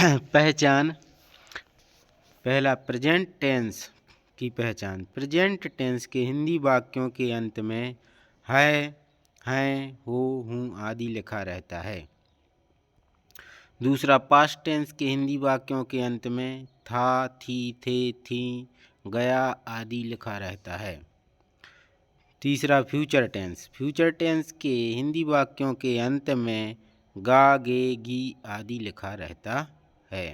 पहचान। पहला, present tense की पहचान। प्रेजेंट टेंस के हिंदी वाक्यों के अंत में है, हैं, हो, हूँ आदि लिखा रहता है। दूसरा, पास्ट टेंस के हिंदी वाक्यों के अंत में था, थी, थे, थी, गया आदि लिखा रहता है। तीसरा, फ्यूचर टेंस। फ्यूचर टेंस के हिंदी वाक्यों के अंत में गा, गे, गी आदि लिखा रहता है।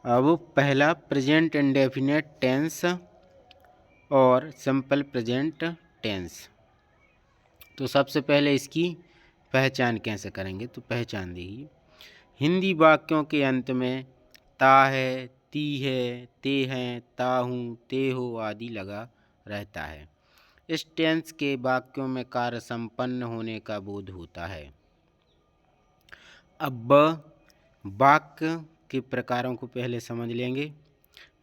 अब पहला, प्रेजेंट इंडेफिनिट टेंस और सिंपल प्रेजेंट टेंस। तो सबसे पहले इसकी पहचान कैसे करेंगे, तो पहचान देखिए। हिंदी वाक्यों के अंत में ता है, ती है, ते हैं, ता हूँ, ते हो आदि लगा रहता है। इस टेंस के वाक्यों में कार्य संपन्न होने का बोध होता है। अब वाक्य के प्रकारों को पहले समझ लेंगे।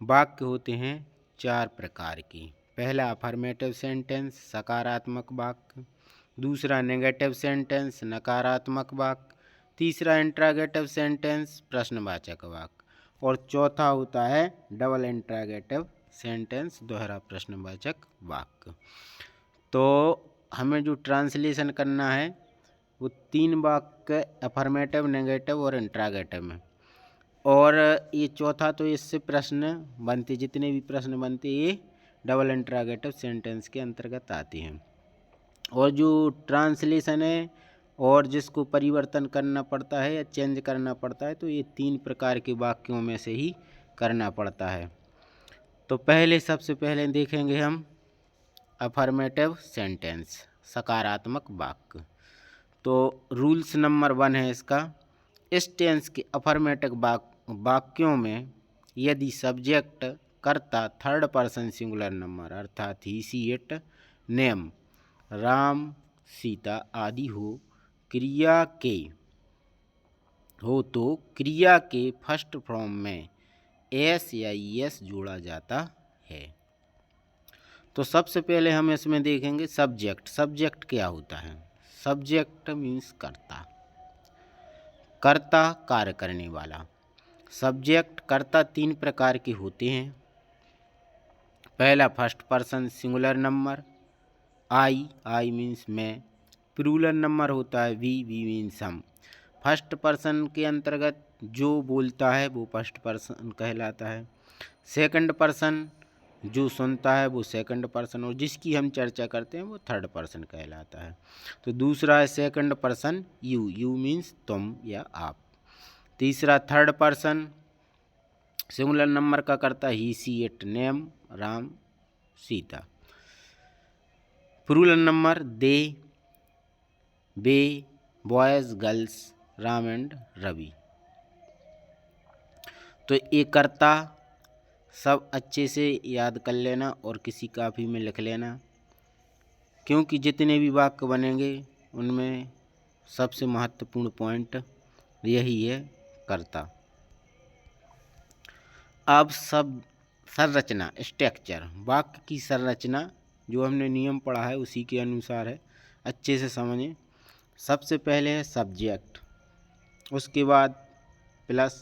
वाक्य होते हैं 4 प्रकार के। पहला, अफर्मेटिव सेंटेंस सकारात्मक वाक्य। दूसरा, नेगेटिव सेंटेंस नकारात्मक वाक्य। तीसरा, इंट्रागेटिव सेंटेंस प्रश्नवाचक वाक्य। और चौथा होता है डबल इंट्रागेटिव सेंटेंस दोहरा प्रश्नवाचक वाक्य। तो हमें जो ट्रांसलेशन करना है वो 3 वाक्य अफर्मेटिव, नेगेटिव और इंट्रागेटिव में। और ये चौथा तो इससे प्रश्न बनते, जितने भी प्रश्न बनते ये डबल इंट्रागेटिव सेंटेंस के अंतर्गत आते हैं। और जो ट्रांसलेशन है और जिसको परिवर्तन करना पड़ता है या चेंज करना पड़ता है तो ये 3 प्रकार के वाक्यों में से ही करना पड़ता है। तो पहले, सबसे पहले देखेंगे हम अफर्मेटिव सेंटेंस सकारात्मक वाक्य। तो रूल्स नंबर 1 है इसका, इस टेंस के अफर्मेटिव वाक्यों में यदि सब्जेक्ट कर्ता थर्ड पर्सन सिंगुलर नंबर अर्थात ही, she, it, name Ram, Sita आदि हो, क्रिया के हो तो क्रिया के फर्स्ट फॉर्म में एस या एस जोड़ा जाता है। तो सबसे पहले हम इसमें देखेंगे सब्जेक्ट। सब्जेक्ट क्या होता है? सब्जेक्ट मीन्स कर्ता, कर्ता कार्य करने वाला। सब्जेक्ट कर्ता 3 प्रकार के होते हैं। पहला, first person singular number I means मैं। प्लूरल नंबर होता है वी मीन्स हम। फर्स्ट पर्सन के अंतर्गत जो बोलता है वो फर्स्ट पर्सन कहलाता है। सेकंड पर्सन जो सुनता है वो सेकंड पर्सन, और जिसकी हम चर्चा करते हैं वो थर्ड पर्सन कहलाता है। तो दूसरा है सेकंड पर्सन यू मीन्स तुम या आप। तीसरा, थर्ड पर्सन सिंगुलर नंबर का करता he, she, it, name Ram, Sita. Plural number they, वे, boys, girls, Ram and Ravi. तो ये कर्ता सब अच्छे से याद कर लेना और किसी कापी में लिख लेना, क्योंकि जितने भी वाक्य बनेंगे उनमें सबसे महत्वपूर्ण पॉइंट यही है, कर्ता। अब सब संरचना स्ट्रक्चर, वाक्य की संरचना जो हमने नियम पढ़ा है उसी के अनुसार है, अच्छे से समझें। सबसे पहले है सब्जेक्ट, उसके बाद प्लस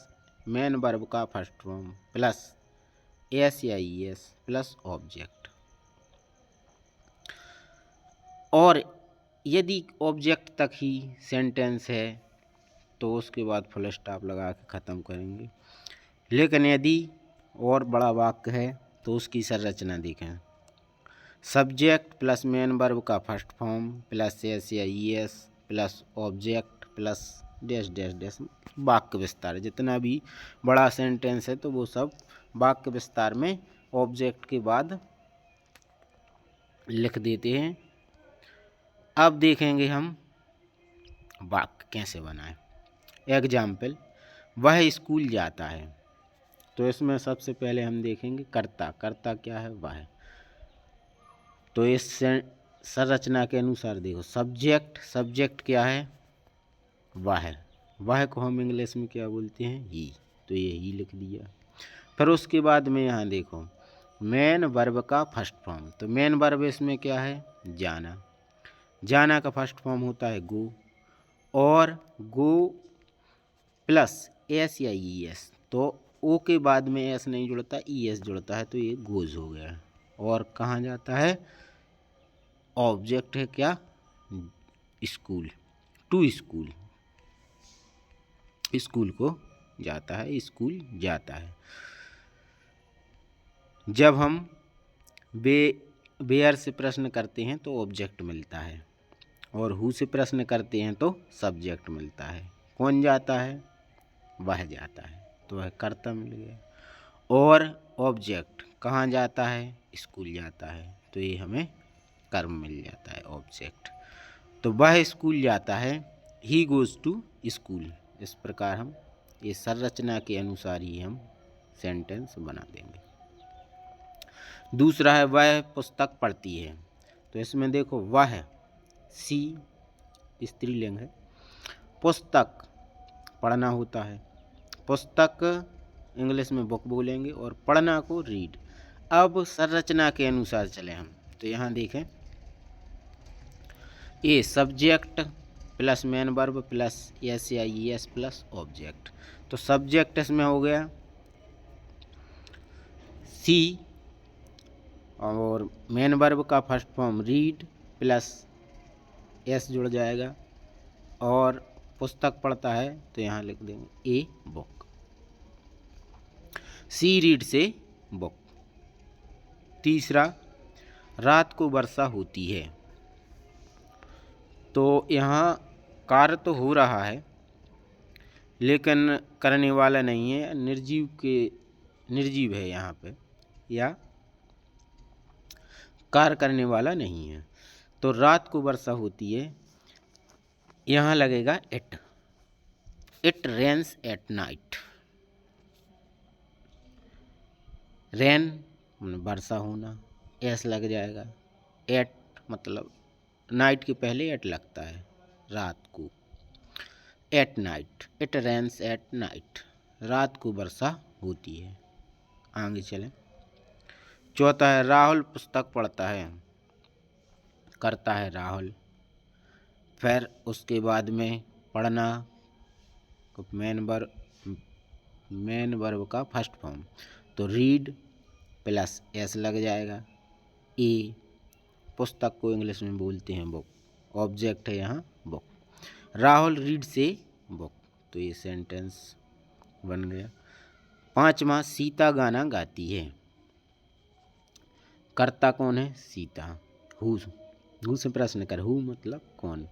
मेन वर्ब का फर्स्ट फॉर्म प्लस एस या एस प्लस ऑब्जेक्ट। और यदि ऑब्जेक्ट तक ही सेंटेंस है तो उसके बाद फुल स्टॉप लगा के ख़त्म करेंगे। लेकिन यदि और बड़ा वाक्य है तो उसकी संरचना देखें। सब्जेक्ट प्लस मेन वर्ब का फर्स्ट फॉर्म प्लस एस या S plus object plus dash dash dash वाक्य विस्तार। जितना भी बड़ा सेंटेंस है तो वो सब वाक्य विस्तार में ऑब्जेक्ट के बाद लिख देते हैं। अब देखेंगे हम वाक्य कैसे बनाएं। एग्जाम्पल, वह स्कूल जाता है। तो इसमें सबसे पहले हम देखेंगे कर्ता। कर्ता क्या है? वह। तो इस संरचना के अनुसार देखो, सब्जेक्ट, सब्जेक्ट क्या है? वह। वह को हम इंग्लिश में क्या बोलते हैं? ही। तो ये ही लिख दिया। फिर उसके बाद में यहाँ देखो मेन वर्ब का फर्स्ट फॉर्म। तो मेन वर्ब इसमें क्या है? जाना। जाना का फर्स्ट फॉर्म होता है गो। और गो प्लस एस या ई एस, तो ओ के बाद में एस नहीं जुड़ता, ई एस जुड़ता है, तो ये गोज हो गया। और कहाँ जाता है? ऑब्जेक्ट है क्या? स्कूल, टू स्कूल, स्कूल को जाता है, स्कूल जाता है। जब हम वेयर से प्रश्न करते हैं तो ऑब्जेक्ट मिलता है, और हु से प्रश्न करते हैं तो सब्जेक्ट मिलता है। कौन जाता है? वह जाता है, तो वह कर्ता मिल गया। और ऑब्जेक्ट कहाँ जाता है? स्कूल जाता है, तो ये हमें कर्म मिल जाता है, ऑब्जेक्ट। तो वह स्कूल जाता है, ही गोज़ टू स्कूल। इस प्रकार हम ये संरचना के अनुसार ही हम सेंटेंस बना देंगे। दूसरा है वह पुस्तक पढ़ती है, तो इसमें देखो वह सी स्त्रीलिंग है, पुस्तक पढ़ना होता है, पुस्तक इंग्लिश में बुक बोलेंगे, और पढ़ना को रीड। अब संरचना के अनुसार चले हम, तो यहाँ देखें a subject plus main verb plus S या ई एस प्लस ऑब्जेक्ट। तो सब्जेक्ट इसमें हो गया सी, और मेन वर्ब का first form read plus S जुड़ जाएगा, और पुस्तक पढ़ता है तो यहाँ लिख देंगे ए बुक, सी रीड से बुक। तीसरा रात को वर्षा होती है, तो यहाँ कार्य तो हो रहा है लेकिन करने वाला नहीं है, निर्जीव है यहाँ पे, या कार्य करने वाला नहीं है। तो रात को वर्षा होती है, यहाँ लगेगा it, it rains at night. Rain वर्षा होना, एस लग जाएगा, एट मतलब नाइट के पहले एट लगता है, रात को, at night, it rains at night, रात को वर्षा होती है। आगे चलें। चौथा है राहुल पुस्तक पढ़ता है, करता है राहुल। फिर उसके बाद में पढ़ना मेन वर्ब का फर्स्ट फॉर्म, तो रीड प्लस एस लग जाएगा, ए पुस्तक को इंग्लिश में बोलते हैं बुक, ऑब्जेक्ट है यहाँ बुक, राहुल रीड से बुक, तो ये सेंटेंस बन गया। पांचवा सीता गाना गाती है, कर्ता कौन है? सीता, हु से प्रश्न कर, हु मतलब कौन,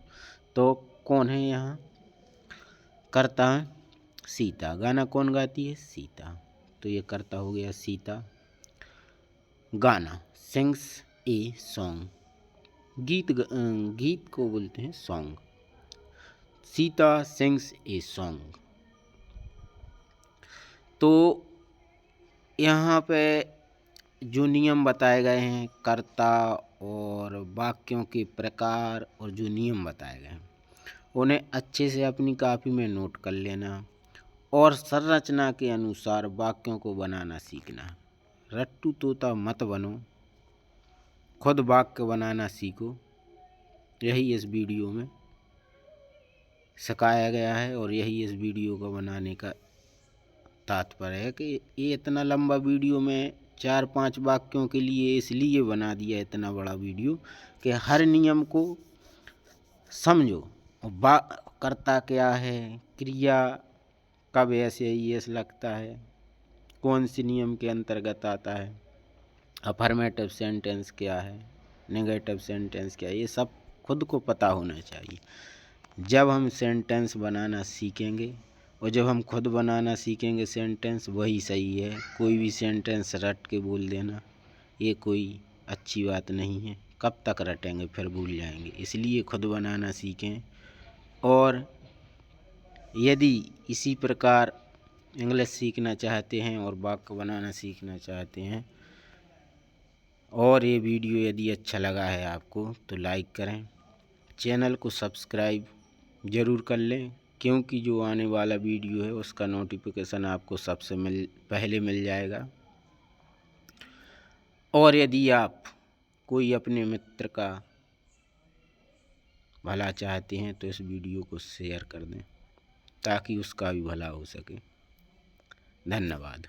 तो कौन है यहाँ? कर्ता सीता, गाना कौन गाती है? सीता, तो ये कर्ता हो गया सीता। गाना सिंग्स ए सॉन्ग, गीत को बोलते हैं song, Sita sings a song. तो यहाँ पे जो नियम बताए गए हैं, कर्ता और वाक्यों के प्रकार और जो नियम बताए गए हैं, उन्हें अच्छे से अपनी कॉपी में नोट कर लेना, और संरचना के अनुसार वाक्यों को बनाना सीखना। रट्टू तोता मत बनो, खुद वाक्य बनाना सीखो। यही इस वीडियो में सिखाया गया है, और यही इस वीडियो को बनाने का तात्पर्य है कि ये इतना लंबा वीडियो में 4-5 वाक्यों के लिए इसलिए बना दिया, इतना बड़ा वीडियो, कि हर नियम को समझो। कर्ता क्या है, क्रिया कब ऐसे ही ऐसे लगता है, कौन से नियम के अंतर्गत आता है, अफर्मेटिव सेंटेंस क्या है, नेगेटिव सेंटेंस क्या है, ये सब खुद को पता होना चाहिए। जब हम सेंटेंस बनाना सीखेंगे, और जब हम खुद बनाना सीखेंगे सेंटेंस, वही सही है। कोई भी सेंटेंस रट के बोल देना, ये कोई अच्छी बात नहीं है। कब तक रटेंगे, फिर भूल जाएंगे। इसलिए खुद बनाना सीखें, और यदि इसी प्रकार इंग्लिश सीखना चाहते हैं और वाक्य बनाना सीखना चाहते हैं, और ये वीडियो यदि अच्छा लगा है आपको, तो लाइक करें, चैनल को सब्सक्राइब ज़रूर कर लें, क्योंकि जो आने वाला वीडियो है उसका नोटिफिकेशन आपको सबसे पहले मिल जाएगा। और यदि आप कोई अपने मित्र का भला चाहते हैं तो इस वीडियो को शेयर कर दें ताकि उसका भी भला हो सके। धन्यवाद।